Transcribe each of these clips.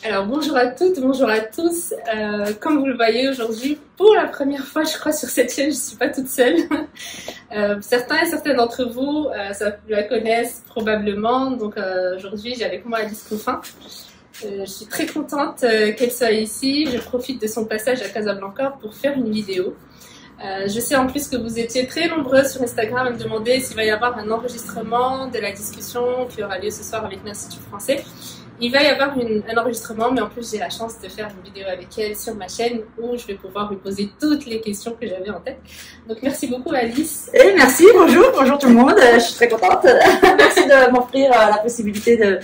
Alors bonjour à toutes, bonjour à tous. Comme vous le voyez aujourd'hui, pour la première fois je crois sur cette chaîne, je ne suis pas toute seule. Certains et certaines d'entre vous la connaissent probablement. Donc aujourd'hui j'ai avec moi Alice Coffin. Je suis très contente qu'elle soit ici. Je profite de son passage à Casablanca pour faire une vidéo. Je sais en plus que vous étiez très nombreux sur Instagram à me demander s'il va y avoir un enregistrement de la discussion qui aura lieu ce soir avec l'Institut français. Il va y avoir un enregistrement, mais en plus j'ai la chance de faire une vidéo avec elle sur ma chaîne où je vais pouvoir lui poser toutes les questions que j'avais en tête. Donc merci beaucoup Alice. Et merci, bonjour tout le monde, je suis très contente. Merci de m'offrir la possibilité de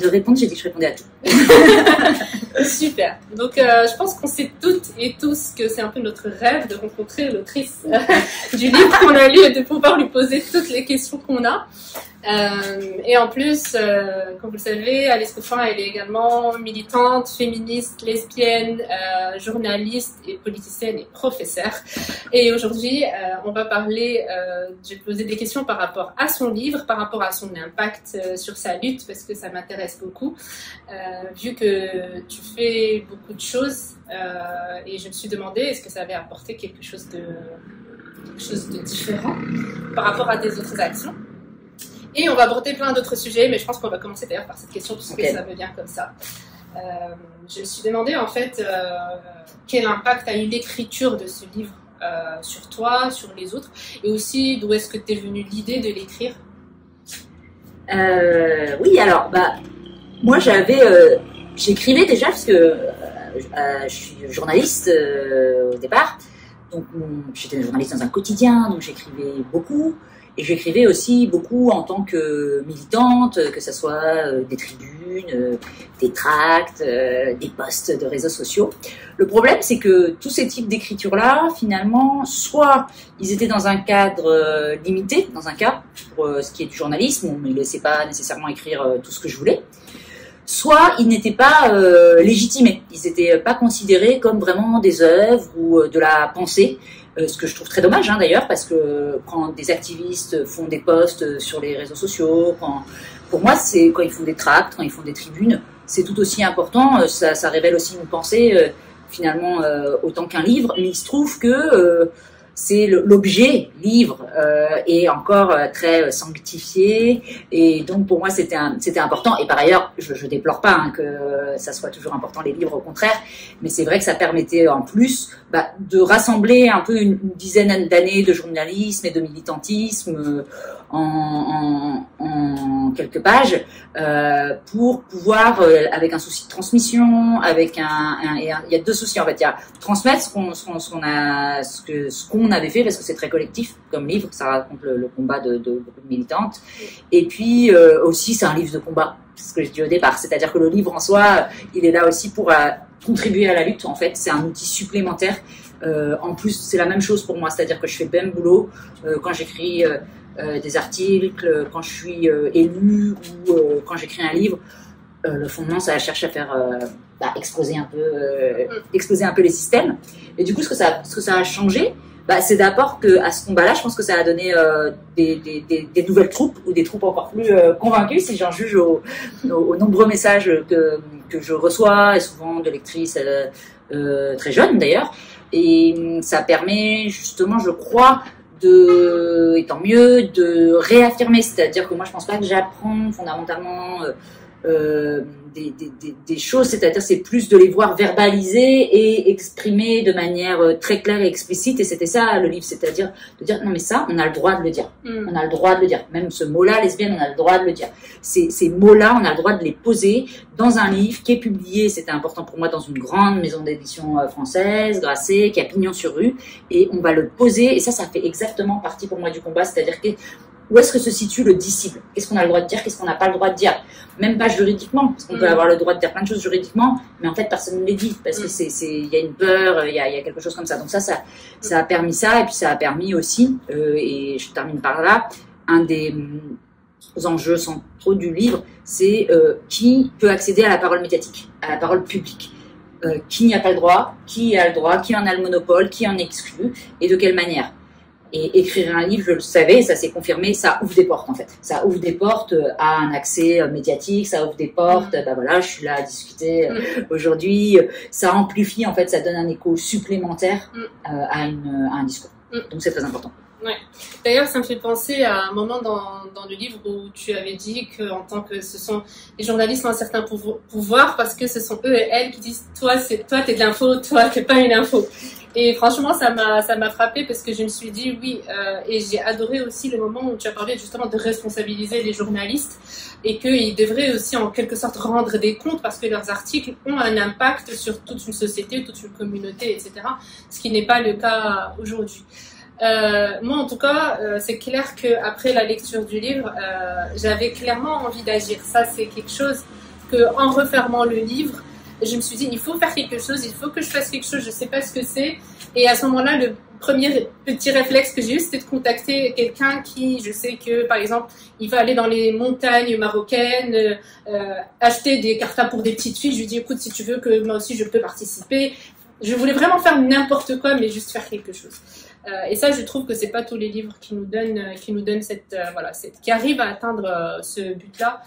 répondre, j'ai dit que je répondais à tout. Super, donc je pense qu'on sait toutes et tous que c'est un peu notre rêve de rencontrer l'autrice du livre qu'on a lu et de pouvoir lui poser toutes les questions qu'on a. Et en plus, comme vous le savez, Alice Coffin, elle est également militante, féministe, lesbienne, journaliste et politicienne et professeure. Et aujourd'hui, on va parler, je vais poser des questions par rapport à son livre, par rapport à son impact sur sa lutte, parce que ça m'intéresse beaucoup, vu que tu fais beaucoup de choses. Et je me suis demandé, est-ce que ça avait apporté quelque chose de différent par rapport à tes autres actions? Et on va aborder plein d'autres sujets, mais je pense qu'on va commencer d'ailleurs par cette question, puisque ça me vient comme ça. Je me suis demandé en fait quel impact a eu l'écriture de ce livre sur toi, sur les autres, et aussi d'où est-ce que t'es venue l'idée de l'écrire? Oui, alors, moi j'écrivais déjà, parce que je suis journaliste au départ, donc j'étais journaliste dans un quotidien, donc j'écrivais beaucoup. Et j'écrivais aussi beaucoup en tant que militante, que ce soit des tribunes, des tracts, des posts de réseaux sociaux. Le problème, c'est que tous ces types d'écriture-là, finalement, soit ils étaient dans un cadre limité, dans un cas, pour ce qui est du journalisme, où on ne me laissait pas nécessairement écrire tout ce que je voulais, soit ils n'étaient pas légitimés, ils n'étaient pas considérés comme vraiment des œuvres ou de la pensée. Ce que je trouve très dommage d'ailleurs, parce que quand des activistes font des posts sur les réseaux sociaux, pour moi c'est quand ils font des tracts, quand ils font des tribunes, c'est tout aussi important, ça révèle aussi une pensée finalement autant qu'un livre, mais il se trouve que c'est l'objet livre est encore très sanctifié, et donc pour moi c'était important. Et par ailleurs je déplore pas que ça soit toujours important les livres, au contraire, mais c'est vrai que ça permettait en plus de rassembler un peu une dizaine d'années de journalisme et de militantisme en quelques pages pour pouvoir avec un souci de transmission, avec il y a deux soucis en fait. Il y a transmettre ce qu'on avait fait, parce que c'est très collectif comme livre, ça raconte le combat de beaucoup de militantes, et puis aussi c'est un livre de combat, c'est ce que je dis au départ, c'est-à-dire que le livre en soi il est là aussi pour contribuer à la lutte. En fait c'est un outil supplémentaire, en plus c'est la même chose pour moi, c'est-à-dire que je fais le même boulot quand j'écris des articles, quand je suis élue ou quand j'écris un livre. Le fondement, ça cherche à faire exploser un peu les systèmes. Et du coup, ce que ça a changé, c'est d'abord qu'à ce combat-là, je pense que ça a donné des nouvelles troupes, ou des troupes encore plus convaincues, si j'en juge aux nombreux messages que je reçois, et souvent de lectrices très jeunes d'ailleurs. Et ça permet justement, je crois, et tant mieux, de réaffirmer. C'est-à-dire que moi, je pense pas que j'apprends fondamentalement des choses, c'est-à-dire c'est plus de les voir verbalisées et exprimées de manière très claire et explicite, et c'était ça le livre, c'est-à-dire de dire non mais ça on a le droit de le dire, on a le droit de le dire, même ce mot-là lesbienne on a le droit de le dire, ces mots-là on a le droit de les poser dans un livre qui est publié, c'était important pour moi, dans une grande maison d'édition française, Grasset, qui a pignon sur rue, et on va le poser, et ça fait exactement partie pour moi du combat, c'est-à-dire que où est-ce que se situe le disciple? Qu'est-ce qu'on a le droit de dire? Qu'est-ce qu'on n'a pas le droit de dire? Même pas juridiquement, parce qu'on peut avoir le droit de dire plein de choses juridiquement, mais en fait personne ne les dit, parce que il y a une peur, il y a quelque chose comme ça. Donc ça a permis ça, et puis ça a permis aussi, et je termine par là, un des enjeux centraux du livre, c'est qui peut accéder à la parole médiatique, à la parole publique. Qui n'y a pas le droit, qui a le droit, qui en a le monopole, qui en exclut, et de quelle manière. Et écrire un livre, je le savais, ça s'est confirmé, ça ouvre des portes en fait. Ça ouvre des portes à un accès médiatique, ça ouvre des portes, bah voilà, je suis là à discuter aujourd'hui. Ça amplifie en fait, ça donne un écho supplémentaire à un discours. Donc c'est très important. Ouais. D'ailleurs, ça me fait penser à un moment dans le livre où tu avais dit que en tant que ce sont les journalistes ont un certain pouvoir parce que ce sont eux et elles qui disent toi t'es de l'info, toi t'es pas une info. Et franchement, ça m'a frappé parce que je me suis dit oui, et j'ai adoré aussi le moment où tu as parlé justement de responsabiliser les journalistes et qu'ils devraient aussi en quelque sorte rendre des comptes parce que leurs articles ont un impact sur toute une société, toute une communauté, etc. Ce qui n'est pas le cas aujourd'hui. Moi, en tout cas, c'est clair qu'après la lecture du livre, j'avais clairement envie d'agir. Ça, c'est quelque chose que, en refermant le livre, je me suis dit, il faut faire quelque chose, il faut que je fasse quelque chose, je sais pas ce que c'est. Et à ce moment-là, le premier petit réflexe que j'ai eu, c'était de contacter quelqu'un qui, je sais que, par exemple, il va aller dans les montagnes marocaines, acheter des cartables pour des petites filles. Je lui dis, écoute, si tu veux que moi aussi je peux participer. Je voulais vraiment faire n'importe quoi, mais juste faire quelque chose. Et ça, je trouve que c'est pas tous les livres qui nous donnent cette qui arrivent à atteindre ce but-là.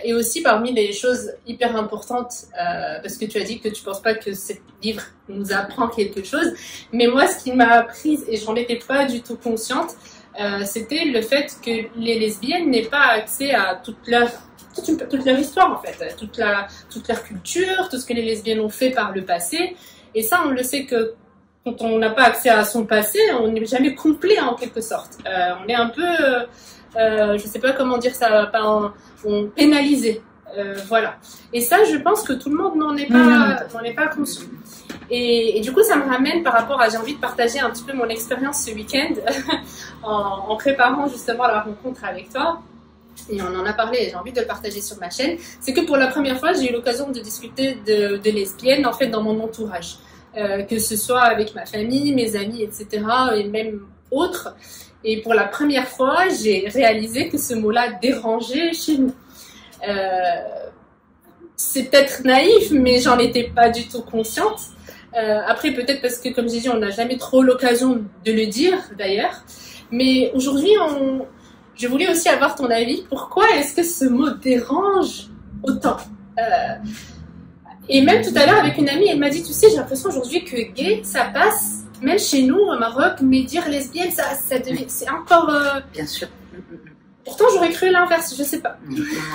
Et aussi parmi les choses hyper importantes, parce que tu as dit que tu penses pas que ce livre nous apprend quelque chose, mais moi, ce qui m'a appris et j'en étais pas du tout consciente, c'était le fait que les lesbiennes n'aient pas accès à toute leur histoire en fait, toute leur culture, tout ce que les lesbiennes ont fait par le passé. Et ça, on le sait que quand on n'a pas accès à son passé, on n'est jamais complet en quelque sorte. On est un peu, je sais pas comment dire ça, pénalisé. Voilà. Et ça, je pense que tout le monde n'en est pas conscient. Et du coup, ça me ramène par rapport à, j'ai envie de partager un petit peu mon expérience ce week-end en préparant justement la rencontre avec toi. Et on en a parlé, et j'ai envie de le partager sur ma chaîne. C'est que pour la première fois, j'ai eu l'occasion de discuter de lesbiennes en fait dans mon entourage. Que ce soit avec ma famille, mes amis, etc. et même autres. Et pour la première fois, j'ai réalisé que ce mot-là dérangeait chez nous. C'est peut-être naïf, mais j'en étais pas du tout consciente. Après, peut-être parce que, comme j'ai dit, on n'a jamais trop l'occasion de le dire, d'ailleurs. Mais aujourd'hui, je voulais aussi avoir ton avis. Pourquoi est-ce que ce mot dérange autant Et même tout à l'heure, avec une amie, elle m'a dit, tu sais, j'ai l'impression aujourd'hui que gay, ça passe, même chez nous, au Maroc, mais dire lesbienne, ça devient, c'est encore... Bien sûr. Pourtant, j'aurais cru l'inverse, je sais pas.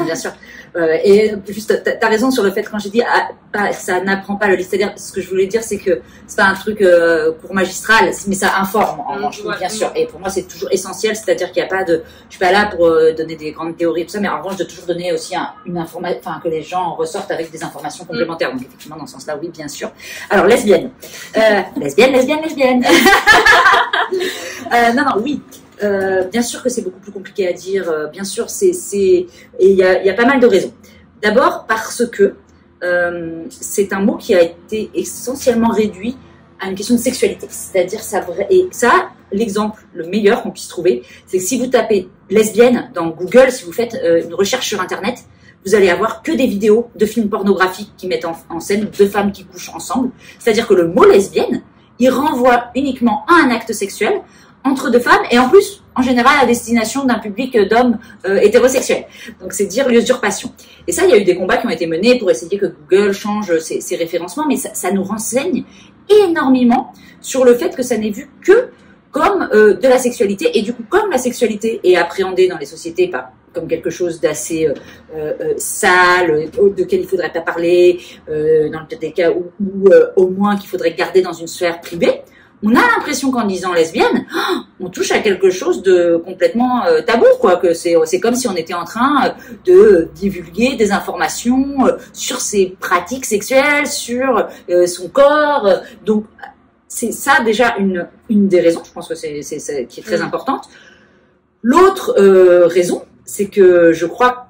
Bien sûr. Et juste, t'as raison sur le fait quand j'ai dit ça n'apprend pas le lycée. C'est-à-dire, ce que je voulais dire, c'est que c'est pas un truc cours magistral, mais ça informe en revanche, bien sûr. Et pour moi, c'est toujours essentiel, c'est-à-dire qu'il n'y a pas de, je suis pas là pour donner des grandes théories et tout ça, mais en revanche, de toujours donner aussi une information, enfin que les gens ressortent avec des informations complémentaires. Donc effectivement, dans ce sens-là, oui, bien sûr. Alors lesbienne, lesbienne. Non, oui. Bien sûr que c'est beaucoup plus compliqué à dire. Bien sûr, et il y a pas mal de raisons. D'abord parce que c'est un mot qui a été essentiellement réduit à une question de sexualité. C'est-à-dire et ça, l'exemple le meilleur qu'on puisse trouver, c'est que si vous tapez lesbienne dans Google, si vous faites une recherche sur Internet, vous allez avoir que des vidéos de films pornographiques qui mettent en scène deux femmes qui couchent ensemble. C'est-à-dire que le mot lesbienne, il renvoie uniquement à un acte sexuel entre deux femmes, et en plus, en général, à destination d'un public d'hommes hétérosexuels. Donc, c'est dire l'usurpation. Et ça, il y a eu des combats qui ont été menés pour essayer que Google change ses référencements, mais ça nous renseigne énormément sur le fait que ça n'est vu que comme de la sexualité. Et du coup, comme la sexualité est appréhendée dans les sociétés comme quelque chose d'assez sale, de il faudrait pas parler, dans le pire des cas, ou au moins qu'il faudrait garder dans une sphère privée, on a l'impression qu'en disant lesbienne, on touche à quelque chose de complètement tabou, quoi. Que c'est comme si on était en train de divulguer des informations sur ses pratiques sexuelles, sur son corps. Donc c'est ça déjà une des raisons. Je pense que c'est qui est très importante. L'autre raison, c'est que je crois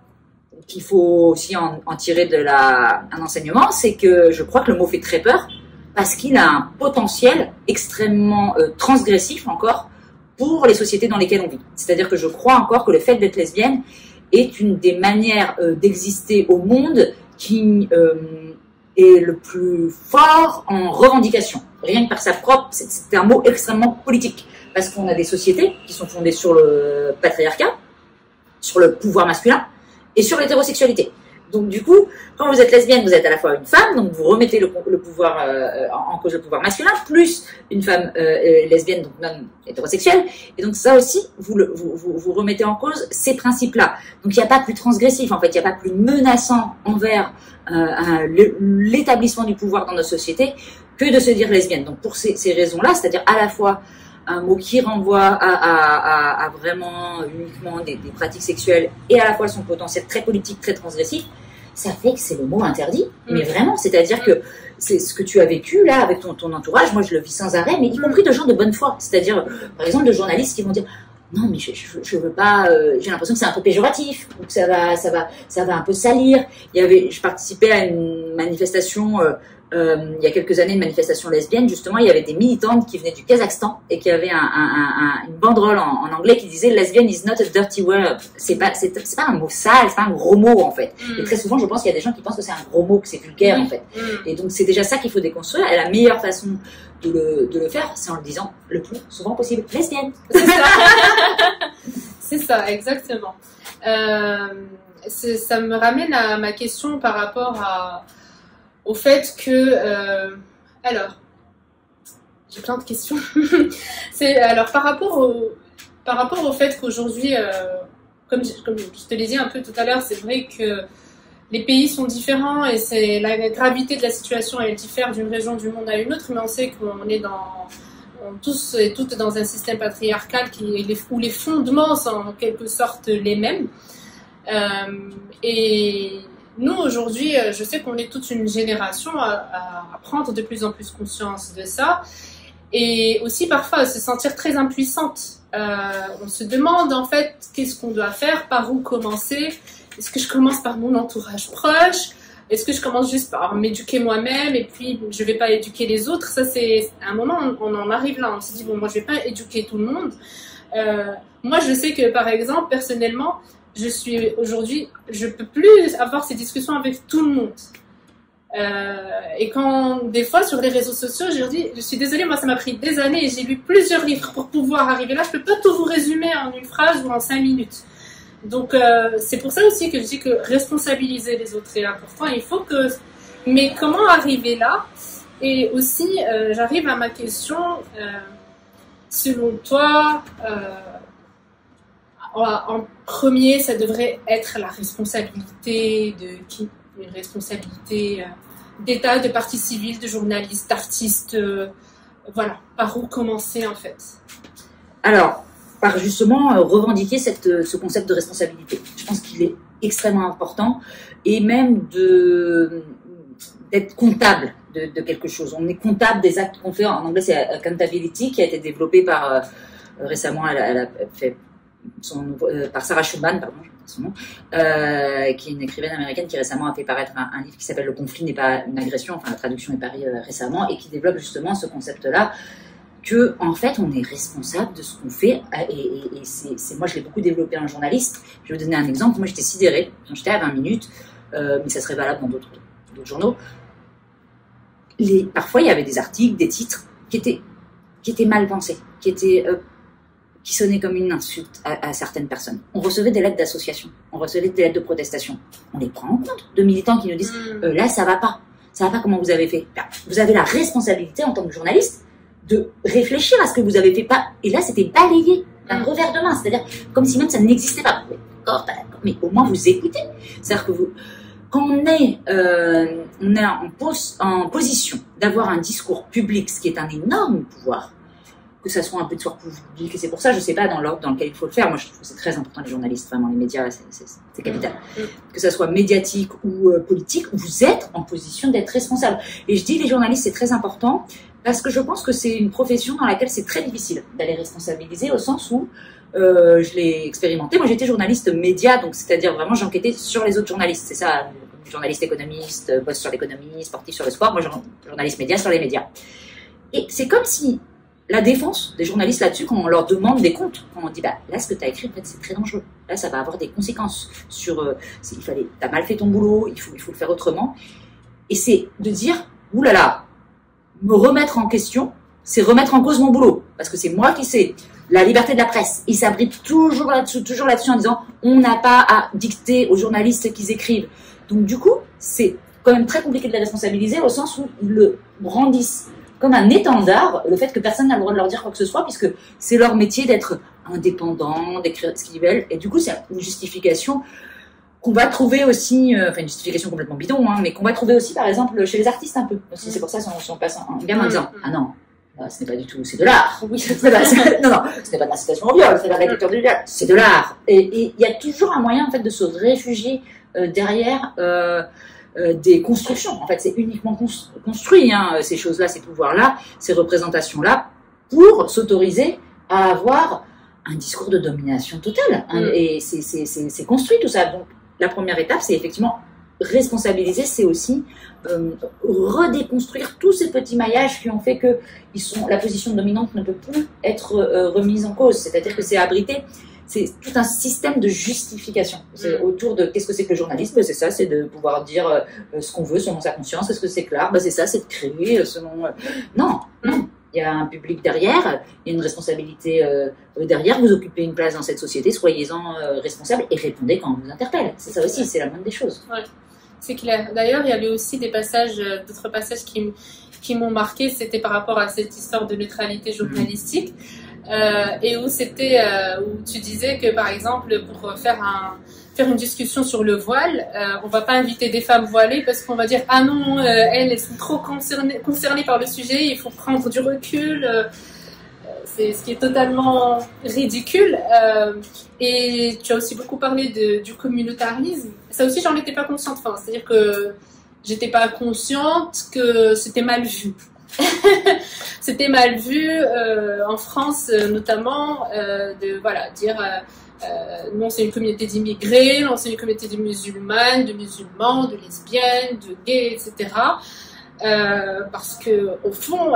qu'il faut aussi en tirer un enseignement, c'est que je crois que le mot fait très peur. Parce qu'il a un potentiel extrêmement transgressif encore pour les sociétés dans lesquelles on vit. C'est-à-dire que je crois encore que le fait d'être lesbienne est une des manières d'exister au monde qui est le plus fort en revendication. Rien que par sa propre, c'est un mot extrêmement politique. parce qu'on a des sociétés qui sont fondées sur le patriarcat, sur le pouvoir masculin et sur l'hétérosexualité. Donc du coup, quand vous êtes lesbienne, vous êtes à la fois une femme, donc vous remettez le pouvoir en cause, le pouvoir masculin, plus une femme lesbienne, donc non hétérosexuelle. Et donc ça aussi, vous remettez en cause ces principes-là. Donc il n'y a pas plus transgressif, en fait, il n'y a pas plus menaçant envers l'établissement du pouvoir dans notre société que de se dire lesbienne. Donc pour ces raisons-là, c'est-à-dire à la fois un mot qui renvoie à vraiment uniquement des pratiques sexuelles et à la fois son potentiel très politique, très transgressif, ça fait que c'est le mot interdit. Mais vraiment, c'est-à-dire que c'est ce que tu as vécu là avec ton entourage, moi je le vis sans arrêt, mais y compris de gens de bonne foi, c'est-à-dire par exemple de journalistes qui vont dire non mais je veux pas, j'ai l'impression que c'est un peu péjoratif ou que ça va un peu salir. Je participais à une manifestation il y a quelques années, une manifestation lesbienne, justement, il y avait des militantes qui venaient du Kazakhstan et qui avaient une banderole en anglais qui disait lesbian is not a dirty word. C'est pas un mot sale, c'est pas un gros mot en fait. Et très souvent, je pense qu'il y a des gens qui pensent que c'est un gros mot, que c'est vulgaire en fait. Et donc c'est déjà ça qu'il faut déconstruire. Et la meilleure façon de le faire, c'est en le disant le plus souvent possible, lesbienne. C'est ça. C'est ça, exactement. Ça me ramène à ma question par rapport au fait que, alors, j'ai plein de questions. Alors par rapport au fait qu'aujourd'hui, comme je te l'ai dit un peu tout à l'heure, c'est vrai que les pays sont différents et la gravité de la situation elle diffère d'une région du monde à une autre, mais on sait qu'on est tous et toutes dans un système patriarcal où les fondements sont en quelque sorte les mêmes. Et nous, aujourd'hui, je sais qu'on est toute une génération à prendre de plus en plus conscience de ça et aussi parfois à se sentir très impuissante. On se demande en fait qu'est-ce qu'on doit faire, par où commencer. Est-ce que je commence par mon entourage proche? Est-ce que je commence juste par m'éduquer moi-même et puis je vais pas éduquer les autres? Ça, c'est à un moment, on en arrive là. On se dit, bon, moi, je vais pas éduquer tout le monde. Moi, je sais que, par exemple, personnellement, aujourd'hui, je peux plus avoir ces discussions avec tout le monde. Et quand, des fois, sur les réseaux sociaux, je suis désolée, moi, ça m'a pris des années et j'ai lu plusieurs livres pour pouvoir arriver là. Je peux pas tout vous résumer en une phrase ou en 5 minutes. Donc, c'est pour ça aussi que je dis que responsabiliser les autres est important. Mais comment arriver là? Et aussi, j'arrive à ma question, selon toi, en premier, ça devrait être la responsabilité de qui? Une responsabilité d'État, de partie civile, de journaliste, d'artiste. Voilà, par où commencer en fait? Alors, par justement revendiquer ce concept de responsabilité. Je pense qu'il est extrêmement important et même d'être comptable de quelque chose. On est comptable des actes qu'on fait. En anglais, c'est accountability qui a été développé par récemment. Elle a fait par Sarah Schulman, pardon, je sais son nom, qui est une écrivaine américaine qui récemment a fait paraître un livre qui s'appelle Le conflit n'est pas une agression. Enfin, la traduction est parue récemment et qui développe justement ce concept-là. Que en fait on est responsable de ce qu'on fait et c'est moi je l'ai beaucoup développé en journaliste. Je vais vous donner un exemple. Moi j'étais sidérée quand j'étais à 20 minutes, mais ça serait valable dans d'autres journaux. Parfois il y avait des articles, des titres qui étaient mal pensés, qui sonnaient comme une insulte à certaines personnes. On recevait des lettres d'association, on recevait des lettres de protestation. On les prend en compte de militants qui nous disent là ça va pas comment vous avez fait. Vous avez la responsabilité en tant que journaliste de réfléchir à ce que vous avez fait pas. Et là, c'était balayé d'un revers de main. C'est-à-dire, comme si même ça n'existait pas. D'accord, pas d'accord. Mais au moins, vous écoutez. C'est-à-dire que quand on est en position d'avoir un discours public, ce qui est un énorme pouvoir, que ça soit un peu de discours public, et c'est pour ça, je sais pas dans l'ordre dans lequel il faut le faire. Moi, je trouve que c'est très important, les journalistes, vraiment, les médias, c'est capital. Que ça soit médiatique ou politique, vous êtes en position d'être responsable. Et je dis, les journalistes, c'est très important, parce que je pense que c'est une profession dans laquelle c'est très difficile d'aller responsabiliser, au sens où je l'ai expérimenté. Moi, j'étais journaliste média, donc c'est-à-dire vraiment j'enquêtais sur les autres journalistes. C'est ça, journaliste économiste, boss sur l'économie, sportif sur le sport. Moi, journaliste média sur les médias. Et c'est comme si la défense des journalistes là-dessus, quand on leur demande des comptes, quand on dit bah là, ce que tu as écrit, en fait, c'est très dangereux. Là, ça va avoir des conséquences sur t'as mal fait ton boulot, il faut le faire autrement. Et c'est de dire oulala. Me remettre en question, c'est remettre en cause mon boulot. parce que c'est moi qui sais. La liberté de la presse, ils s'abritent toujours là-dessus en disant on n'a pas à dicter aux journalistes qu'ils écrivent. Donc du coup, c'est quand même très compliqué de les responsabiliser au sens où ils le brandissent comme un étendard, le fait que personne n'a le droit de leur dire quoi que ce soit, puisque c'est leur métier d'être indépendant, d'écrire ce qu'ils veulent. Et du coup, c'est une justification qu'on va trouver aussi, enfin une justification complètement bidon, hein, mais qu'on va trouver aussi par exemple chez les artistes un peu. Aussi, c'est pour ça qu'on passe en gamme en disant ah non, ce n'est pas du tout, c'est de l'art. Oui, non, ce n'est pas de l'incitation au viol, c'est de la lecture du viol, c'est de l'art. Et il y a toujours un moyen en fait de se réfugier derrière des constructions. En fait, c'est uniquement construit hein, ces choses-là, ces pouvoirs-là, ces représentations-là, pour s'autoriser à avoir un discours de domination totale. Hein, et c'est construit tout ça. Donc la première étape, c'est effectivement responsabiliser, c'est aussi redéconstruire tous ces petits maillages qui ont fait que la position dominante ne peut plus être remise en cause. C'est-à-dire que c'est abrité, c'est tout un système de justification. C'est autour de qu'est-ce que c'est que le journalisme, c'est ça, c'est de pouvoir dire ce qu'on veut selon sa conscience. Est-ce que c'est que l'art, c'est ça, c'est de créer selon... Non. Il y a un public derrière, il y a une responsabilité derrière, vous occupez une place dans cette société, soyez-en responsable et répondez quand on vous interpelle. C'est ça aussi, c'est la moindre des choses. Ouais, c'est clair. D'ailleurs, il y avait aussi d'autres passages qui m'ont marqué, c'était par rapport à cette histoire de neutralité journalistique, et où où tu disais que par exemple, pour faire une discussion sur le voile, on va pas inviter des femmes voilées parce qu'on va dire ah non, elles sont trop concernées par le sujet, il faut prendre du recul. C'est ce qui est totalement ridicule. Et tu as aussi beaucoup parlé du communautarisme. Ça aussi, j'en étais pas consciente. Enfin, c'est-à-dire que j'étais pas consciente que c'était mal vu. C'était mal vu en France notamment dire non, c'est une communauté d'immigrés, non, c'est une communauté de musulmanes, de musulmans, de lesbiennes, de gays, etc. Parce que au fond,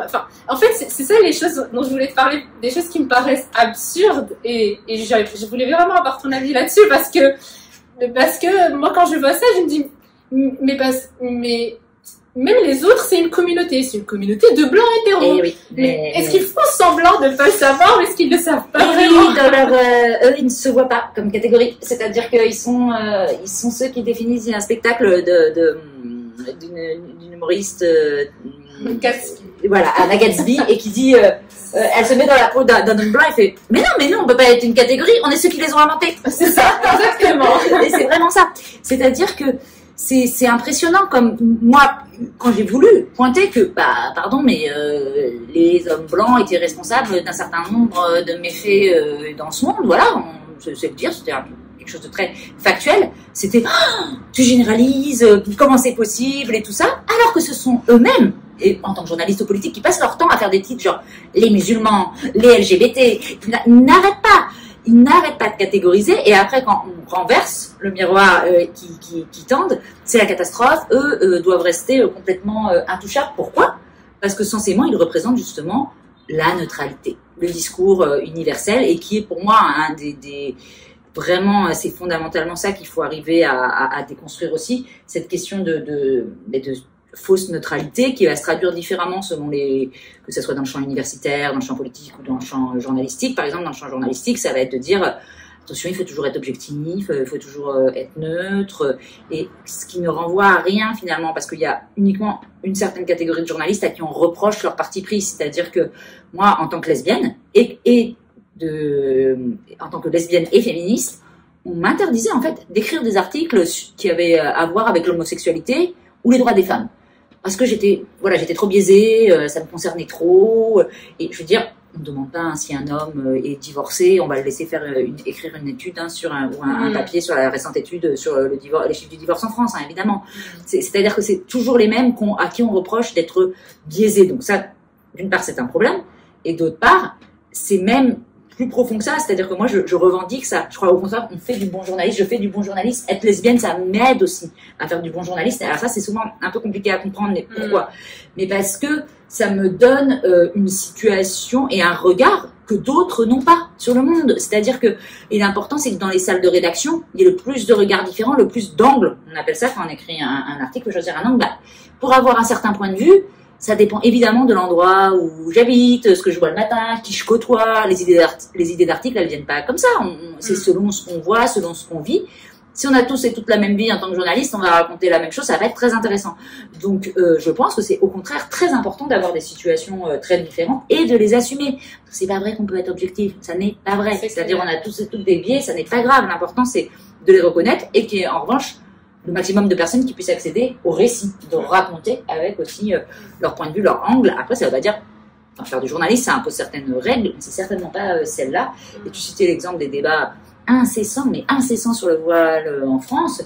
en fait, c'est ça les choses dont je voulais te parler, des choses qui me paraissent absurdes et je voulais vraiment avoir ton avis là-dessus parce que moi quand je vois ça, je me dis mais même les autres, c'est une communauté de blancs hétéros. Oui, mais est-ce qu'ils font semblant de ne pas le savoir ou est-ce qu'ils ne le savent pas vraiment? Eux, ils ne se voient pas comme catégorie. C'est-à-dire qu'ils sont ceux qui définissent un spectacle d'une humoriste, Gatsby. Voilà, Anna Gatsby, et qui dit, elle se met dans la peau d'un homme blanc et fait, mais non, on peut pas être une catégorie, on est ceux qui les ont inventés. C'est ça, exactement. Et c'est vraiment ça. C'est-à-dire que c'est impressionnant comme moi quand j'ai voulu pointer que pardon mais les hommes blancs étaient responsables d'un certain nombre de méfaits dans ce monde, voilà, je sais le dire, c'était quelque chose de très factuel, c'était tu généralises, comment c'est possible et tout ça, alors que ce sont eux-mêmes, et en tant que journalistes politiques, qui passent leur temps à faire des titres genre les musulmans, les LGBT, ils n'arrêtent pas de catégoriser, et après quand on renverse le miroir qui tendent, c'est la catastrophe. Eux doivent rester complètement intouchables. Pourquoi? Parce que censément ils représentent justement la neutralité, le discours universel, et qui est pour moi un des vraiment, c'est fondamentalement ça qu'il faut arriver à déconstruire aussi, cette question de fausse neutralité qui va se traduire différemment selon que ce soit dans le champ universitaire, dans le champ politique ou dans le champ journalistique. Par exemple, dans le champ journalistique, ça va être de dire attention, il faut toujours être objectif, il faut toujours être neutre, et ce qui ne renvoie à rien finalement, parce qu'il y a uniquement une certaine catégorie de journalistes à qui on reproche leur parti pris. C'est-à-dire que moi, en tant que lesbienne en tant que lesbienne et féministe, on m'interdisait en fait d'écrire des articles qui avaient à voir avec l'homosexualité ou les droits des femmes. Parce que j'étais trop biaisée, ça me concernait trop, et je veux dire, on ne demande pas si un homme est divorcé, on va le laisser écrire une étude sur un papier sur la récente étude sur les chiffres du divorce en France, hein, évidemment. C'est-à-dire que c'est toujours les mêmes à qui on reproche d'être biaisés. Donc ça, d'une part, c'est un problème, et d'autre part, c'est même plus profond que ça, c'est-à-dire que moi je revendique ça. Je crois au contraire qu'on fait du bon journaliste, je fais du bon journaliste. Être lesbienne, ça m'aide aussi à faire du bon journaliste. Alors ça, c'est souvent un peu compliqué à comprendre, mais pourquoi? Mais parce que ça me donne une situation et un regard que d'autres n'ont pas sur le monde. C'est-à-dire que, et l'important, c'est que dans les salles de rédaction, il y ait le plus de regards différents, le plus d'angles. On appelle ça quand on écrit un article, choisir un angle. Pour avoir un certain point de vue, Ça dépend évidemment de l'endroit où j'habite, ce que je vois le matin, qui je côtoie. Les idées d'articles, elles viennent pas comme ça. C'est selon ce qu'on voit, selon ce qu'on vit. Si on a tous et toutes la même vie en tant que journaliste, on va raconter la même chose, ça va être très intéressant. Donc, je pense que c'est au contraire très important d'avoir des situations très différentes et de les assumer. C'est pas vrai qu'on peut être objectif, ça n'est pas vrai. C'est-à-dire, on a tous et toutes des biais, ça n'est pas grave. L'important, c'est de les reconnaître et qu'il y ait en revanche le maximum de personnes qui puissent accéder au récit, de raconter avec aussi leur point de vue, leur angle. Après, ça veut pas dire, faire du journalisme, ça impose certaines règles, mais c'est certainement pas celle-là. Et tu citais l'exemple des débats incessants sur le voile en France.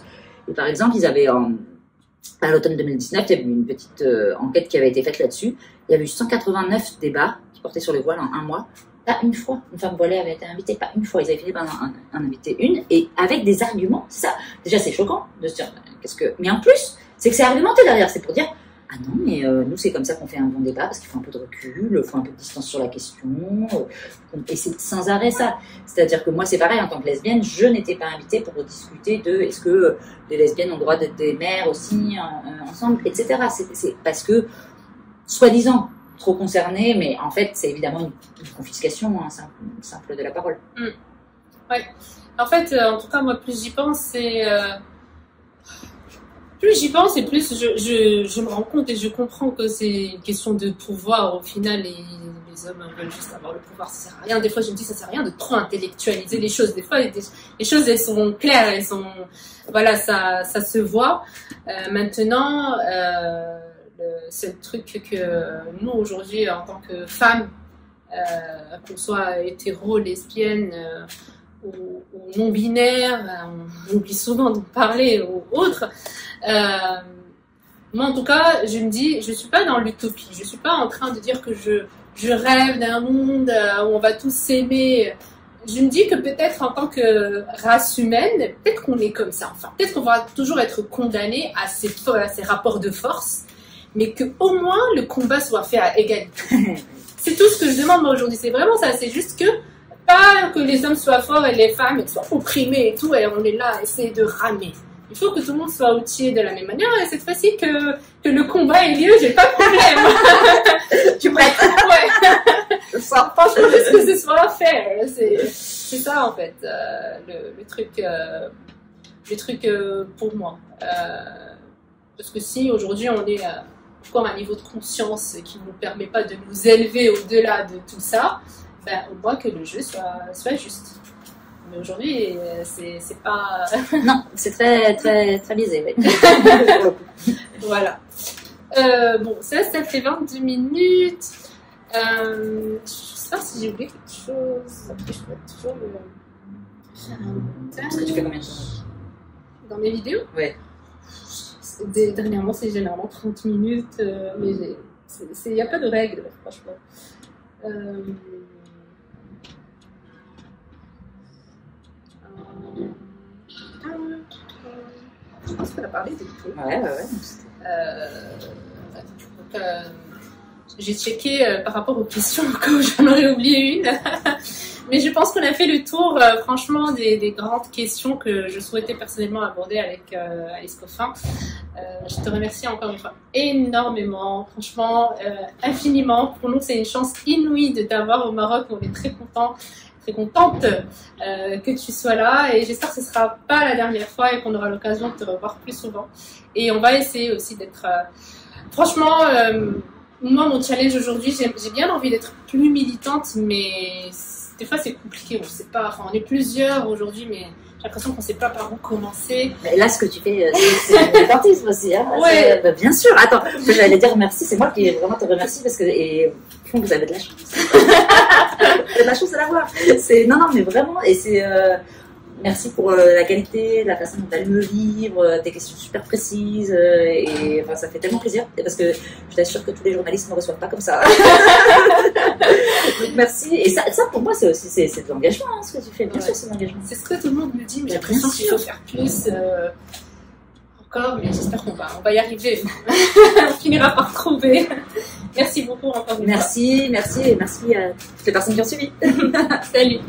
Et par exemple, ils avaient, à l'automne 2019, il y avait une petite enquête qui avait été faite là-dessus. Il y avait eu 189 débats qui portaient sur le voile en un mois. Pas une fois, une femme voilée avait été invitée, pas une fois. Ils avaient fini par en inviter une, et avec des arguments. C'est ça. Déjà, c'est choquant de se dire, mais en plus, c'est que c'est argumenté derrière. C'est pour dire, ah non, mais nous, c'est comme ça qu'on fait un bon débat, parce qu'il faut un peu de recul, il faut un peu de distance sur la question, et c'est sans arrêt ça. C'est-à-dire que moi, c'est pareil, en tant que lesbienne, je n'étais pas invitée pour discuter de est-ce que les lesbiennes ont le droit d'être des mères aussi, ensemble, etc. C'est parce que, soi-disant, trop concernées, mais en fait, c'est évidemment une confiscation simple de la parole. Ouais. En fait, en tout cas, moi, plus j'y pense, c'est... Plus j'y pense et plus je me rends compte et je comprends que c'est une question de pouvoir. Au final, les hommes veulent juste avoir le pouvoir, ça sert à rien. Des fois, je me dis, ça sert à rien de trop intellectualiser les choses. Des fois, les choses, elles sont claires, elles sont... Voilà, ça se voit. Maintenant, c'est le truc que nous, aujourd'hui, en tant que femmes, qu'on soit hétéro, lesbienne... ou non-binaire, on oublie souvent d'en parler, ou autre. Moi, en tout cas, je me dis, je suis pas dans l'utopie. Je suis pas en train de dire que je rêve d'un monde où on va tous s'aimer. Je me dis que peut-être en tant que race humaine, peut-être qu'on est comme ça. Enfin, peut-être qu'on va toujours être condamné à ces rapports de force, mais que au moins le combat soit fait à égalité. C'est tout ce que je demande moi aujourd'hui. C'est vraiment ça. C'est juste que les hommes soient forts et les femmes soient opprimées et tout, et on est là à essayer de ramer. Il faut que tout le monde soit outillé de la même manière, et cette fois-ci que le combat ait lieu, j'ai pas de problème. Tu prêtes? Ouais. Franchement, juste que ce soit fair. C'est ça, en fait, le truc pour moi. Parce que si aujourd'hui on est encore à un niveau de conscience qui ne nous permet pas de nous élever au-delà de tout ça, au moins que le jeu soit juste. Mais aujourd'hui, c'est pas... Non, c'est très, très, très biaisé, oui. Voilà. Bon, ça fait 22 minutes. Je sais pas si j'ai oublié quelque chose. Après, je peux toujours faire un Parce que tu fais combien de temps dans mes vidéos? Ouais. Dernièrement, c'est généralement 30 minutes, mais il n'y a pas de règle, franchement. Je pense qu'on a parlé de tout. Ouais. J'ai checké par rapport aux questions, comme j'en aurais oublié une. Mais je pense qu'on a fait le tour, franchement, des grandes questions que je souhaitais personnellement aborder avec Alice Coffin. Je te remercie encore une fois énormément, franchement, infiniment. Pour nous, c'est une chance inouïe de t'avoir au Maroc. On est très contente que tu sois là, et j'espère que ce ne sera pas la dernière fois et qu'on aura l'occasion de te revoir plus souvent. Et on va essayer aussi d'être... franchement, moi, mon challenge aujourd'hui, j'ai bien envie d'être plus militante, mais des fois c'est compliqué, on sait pas, enfin on est plusieurs aujourd'hui, mais j'ai l'impression qu'on ne sait pas par où commencer. Mais là, ce que tu fais, c'est du militantisme aussi. Hein. Ouais. Bien sûr. Attends, j'allais dire merci, c'est moi qui vraiment te remercie parce que vous avez de la chance. Vous avez de la chance de l'avoir. Non, mais vraiment, et c'est... merci pour la qualité, la façon dont tu as lu le livre, des questions super précises, et enfin, ça fait tellement plaisir, parce que je t'assure que tous les journalistes ne reçoivent pas comme ça. Donc merci, et ça pour moi c'est aussi c'est de l'engagement, hein, ce que tu fais, bien sûr c'est de l'engagement. C'est ce que tout le monde me dit, mais j'ai l'impression qu'il faut faire plus encore, mais j'espère qu'on va y arriver. On finira par trouver. Merci beaucoup encore une fois. Merci, et merci à toutes les personnes qui ont suivi. Salut.